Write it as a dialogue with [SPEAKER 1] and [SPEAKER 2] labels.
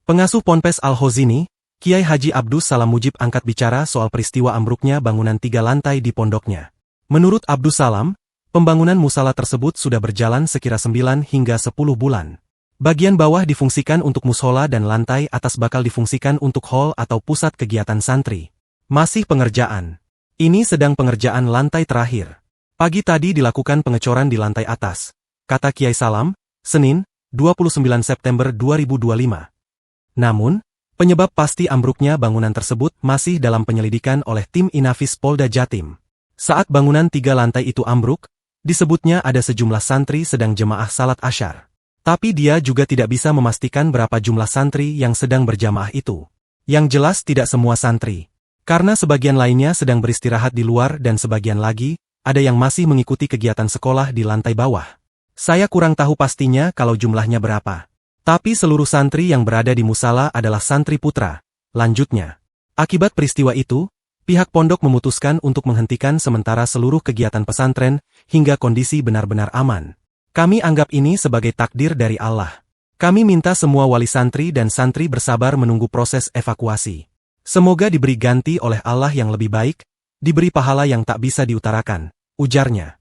[SPEAKER 1] Pengasuh Ponpes Al-Hozini, Kiai Haji Abdus Salam Mujib angkat bicara soal peristiwa ambruknya bangunan 3 lantai di pondoknya. Menurut Abdus Salam, pembangunan musala tersebut sudah berjalan sekira 9 hingga 10 bulan. Bagian bawah difungsikan untuk mushola dan lantai atas bakal difungsikan untuk hall atau pusat kegiatan santri. Masih pengerjaan. Ini sedang pengerjaan lantai terakhir. Pagi tadi dilakukan pengecoran di lantai atas, kata Kiai Salam, Senin, 29 September 2025. Namun, penyebab pasti ambruknya bangunan tersebut masih dalam penyelidikan oleh tim Inafis Polda Jatim. Saat bangunan 3 lantai itu ambruk, disebutnya ada sejumlah santri sedang jemaah salat Asyar. Tapi dia juga tidak bisa memastikan berapa jumlah santri yang sedang berjamaah itu. Yang jelas tidak semua santri. Karena sebagian lainnya sedang beristirahat di luar dan sebagian lagi, ada yang masih mengikuti kegiatan sekolah di lantai bawah. Saya kurang tahu pastinya kalau jumlahnya berapa. Tapi seluruh santri yang berada di musala adalah santri putra, lanjutnya. Akibat peristiwa itu, pihak pondok memutuskan untuk menghentikan sementara seluruh kegiatan pesantren hingga kondisi benar-benar aman. Kami anggap ini sebagai takdir dari Allah. Kami minta semua wali santri dan santri bersabar menunggu proses evakuasi. Semoga diberi ganti oleh Allah yang lebih baik, diberi pahala yang tak bisa diutarakan, ujarnya.